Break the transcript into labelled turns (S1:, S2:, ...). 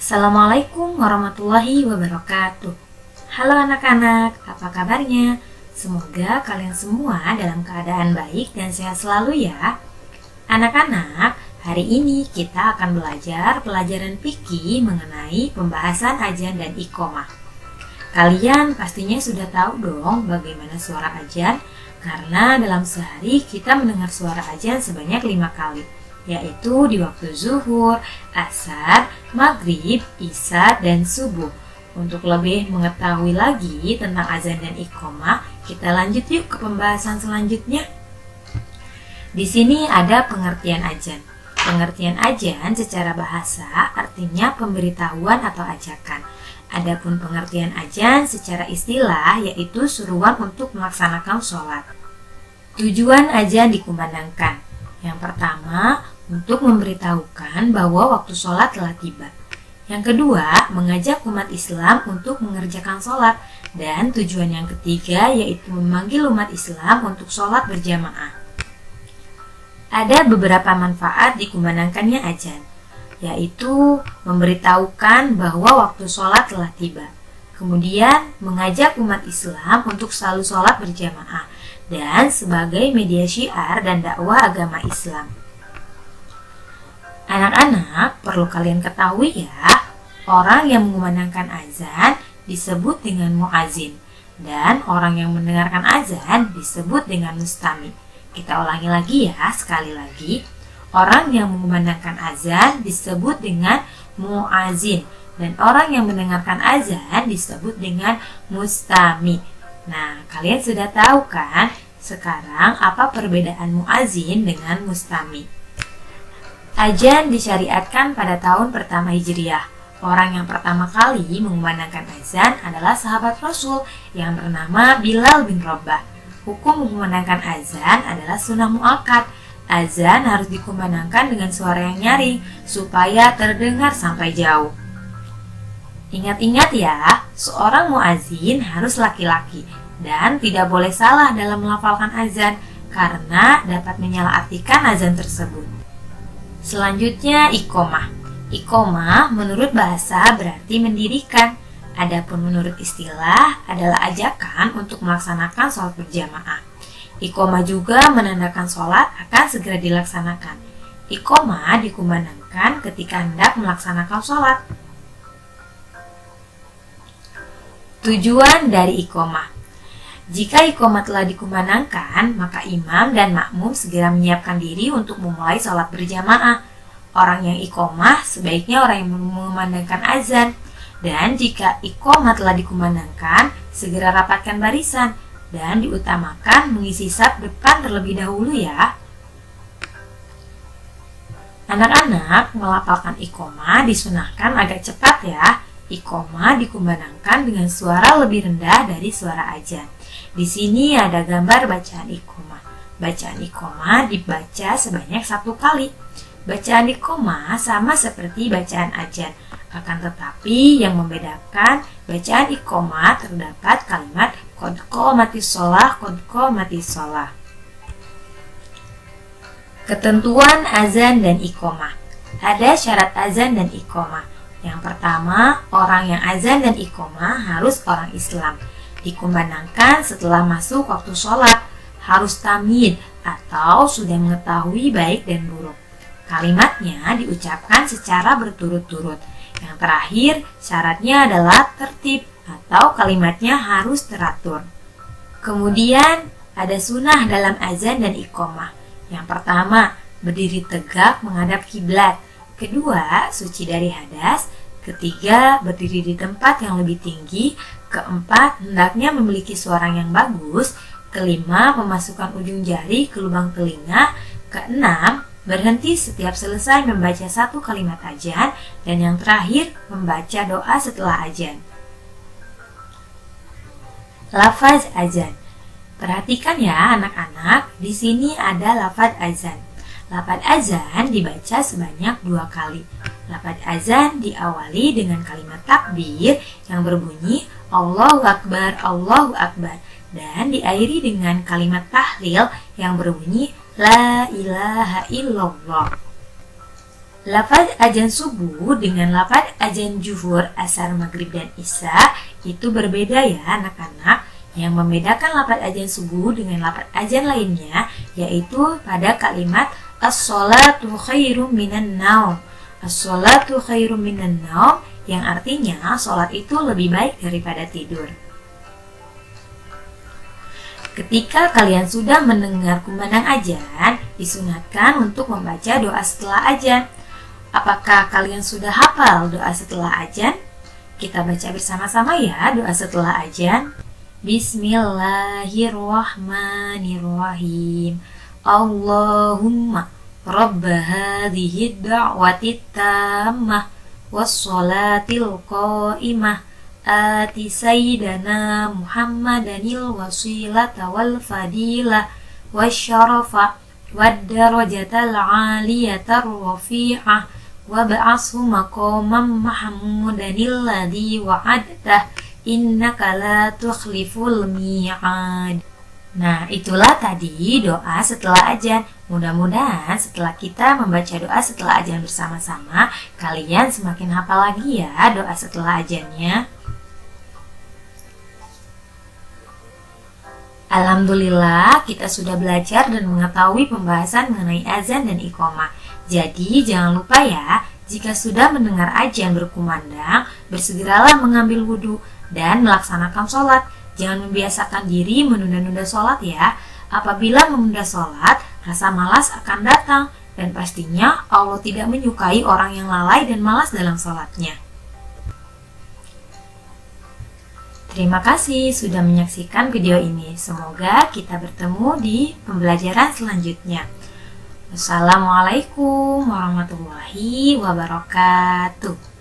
S1: Assalamualaikum warahmatullahi wabarakatuh. Halo anak-anak, apa kabarnya? Semoga kalian semua dalam keadaan baik dan sehat selalu ya. Anak-anak, hari ini kita akan belajar pelajaran fikih mengenai pembahasan azan dan iqomah. Kalian pastinya sudah tahu dong bagaimana suara azan, karena dalam sehari kita mendengar suara azan sebanyak 5 kali, yaitu di waktu zuhur, asar, maghrib, isya, dan subuh. Untuk lebih mengetahui lagi tentang azan dan iqomah, kita lanjut yuk ke pembahasan selanjutnya. Di sini ada pengertian azan. Pengertian azan secara bahasa artinya pemberitahuan atau ajakan. Adapun pengertian azan secara istilah yaitu suruhan untuk melaksanakan sholat. Tujuan azan dikumandangkan. Yang pertama, untuk memberitahukan bahwa waktu sholat telah tiba. Yang kedua, mengajak umat Islam untuk mengerjakan sholat. Dan tujuan yang ketiga yaitu memanggil umat Islam untuk sholat berjamaah. Ada beberapa manfaat dikumandangkannya azan, yaitu memberitahukan bahwa waktu sholat telah tiba. Kemudian mengajak umat Islam untuk selalu sholat berjamaah. Dan sebagai media syiar dan dakwah agama Islam. Anak-anak, perlu kalian ketahui ya, orang yang mengumandangkan azan disebut dengan muazin, dan orang yang mendengarkan azan disebut dengan mustami. Kita ulangi lagi ya, sekali lagi. Orang yang mengumandangkan azan disebut dengan muazin, dan orang yang mendengarkan azan disebut dengan mustami. Nah, kalian sudah tahu kan sekarang apa perbedaan muazin dengan mustami? Azan disyariatkan pada tahun pertama Hijriah. Orang yang pertama kali mengumandangkan azan adalah sahabat Rasul yang bernama Bilal bin Rabah. Hukum mengumandangkan azan adalah sunnah muakkad. Azan harus dikumandangkan dengan suara yang nyaring supaya terdengar sampai jauh. Ingat-ingat ya, seorang muazin harus laki-laki dan tidak boleh salah dalam melafalkan azan karena dapat menyalahartikan azan tersebut. Selanjutnya iqomah. Iqomah menurut bahasa berarti mendirikan. Adapun menurut istilah adalah ajakan untuk melaksanakan sholat berjamaah. Iqomah juga menandakan sholat akan segera dilaksanakan. Iqomah dikumandangkan ketika hendak melaksanakan sholat. Tujuan dari iqomah. Jika iqomah telah dikumandangkan, maka imam dan makmum segera menyiapkan diri untuk memulai sholat berjamaah. Orang yang iqomah sebaiknya orang yang mengumandangkan azan. Dan jika iqomah telah dikumandangkan, segera rapatkan barisan dan diutamakan mengisi saf depan terlebih dahulu ya. Anak-anak, melafalkan iqomah disunahkan agak cepat ya. Iqomah dikumandangkan dengan suara lebih rendah dari suara azan. Di sini ada gambar bacaan iqomah. Bacaan iqomah dibaca sebanyak 1 kali. Bacaan iqomah sama seperti bacaan azan. Akan tetapi yang membedakan bacaan iqomah terdapat kalimat qad qamatis shalah, qad qamatis shalah. Ketentuan azan dan iqomah. Ada syarat azan dan iqomah. Yang pertama, orang yang azan dan iqomah harus orang Islam. Dikumandangkan setelah masuk waktu sholat, harus tamyiz atau sudah mengetahui baik dan buruk. Kalimatnya diucapkan secara berturut-turut. Yang terakhir, syaratnya adalah tertib atau kalimatnya harus teratur. Kemudian, ada sunnah dalam azan dan iqomah. Yang pertama, berdiri tegak menghadap kiblat. Kedua, suci dari hadas. Ketiga, berdiri di tempat yang lebih tinggi. Keempat, hendaknya memiliki suara yang bagus. Kelima, memasukkan ujung jari ke lubang telinga. Keenam, berhenti setiap selesai membaca 1 kalimat azan. Dan yang terakhir, membaca doa setelah azan. Lafaz azan. Perhatikan ya anak-anak, di sini ada lafaz azan. Lafaz azan dibaca sebanyak 2 kali. Lafaz azan diawali dengan kalimat takbir yang berbunyi Allahu Akbar, Allahu Akbar, dan diakhiri dengan kalimat tahlil yang berbunyi La ilaha illallah. Lafaz azan subuh dengan lafaz azan zuhur, asar, maghrib, dan isya itu berbeda ya anak-anak. Yang membedakan lafaz azan subuh dengan lafaz azan lainnya yaitu pada kalimat as-sholatu khairum minan naum. As-sholatu khairum minan naum yang artinya sholat itu lebih baik daripada tidur. Ketika kalian sudah mendengar kumandang azan, disunatkan untuk membaca doa setelah azan. Apakah kalian sudah hafal doa setelah azan? Kita baca bersama-sama ya doa setelah azan. Bismillahirrahmanirrahim. Allahumma rabba hadhihi da'wati tammah wassalatil qa'imah ati sayyidana Muhammadanil wasilata wal fadilah wasyarafa wad darajatal 'aliyatar rafi'ah wa ba'ashu maqamam mahmudanil ladzi wa'adtah innaka la tukhliful mi'ad. Nah, itulah tadi doa setelah azan. Mudah-mudahan setelah kita membaca doa setelah azan bersama-sama, kalian semakin hafal lagi ya doa setelah azannya. Alhamdulillah, kita sudah belajar dan mengetahui pembahasan mengenai azan dan iqamah. Jadi, jangan lupa ya, jika sudah mendengar azan berkumandang, bersegeralah mengambil wudhu dan melaksanakan sholat. Jangan membiasakan diri menunda-nunda sholat ya. Apabila menunda sholat, rasa malas akan datang. Dan pastinya Allah tidak menyukai orang yang lalai dan malas dalam sholatnya. Terima kasih sudah menyaksikan video ini. Semoga kita bertemu di pembelajaran selanjutnya. Wassalamualaikum warahmatullahi wabarakatuh.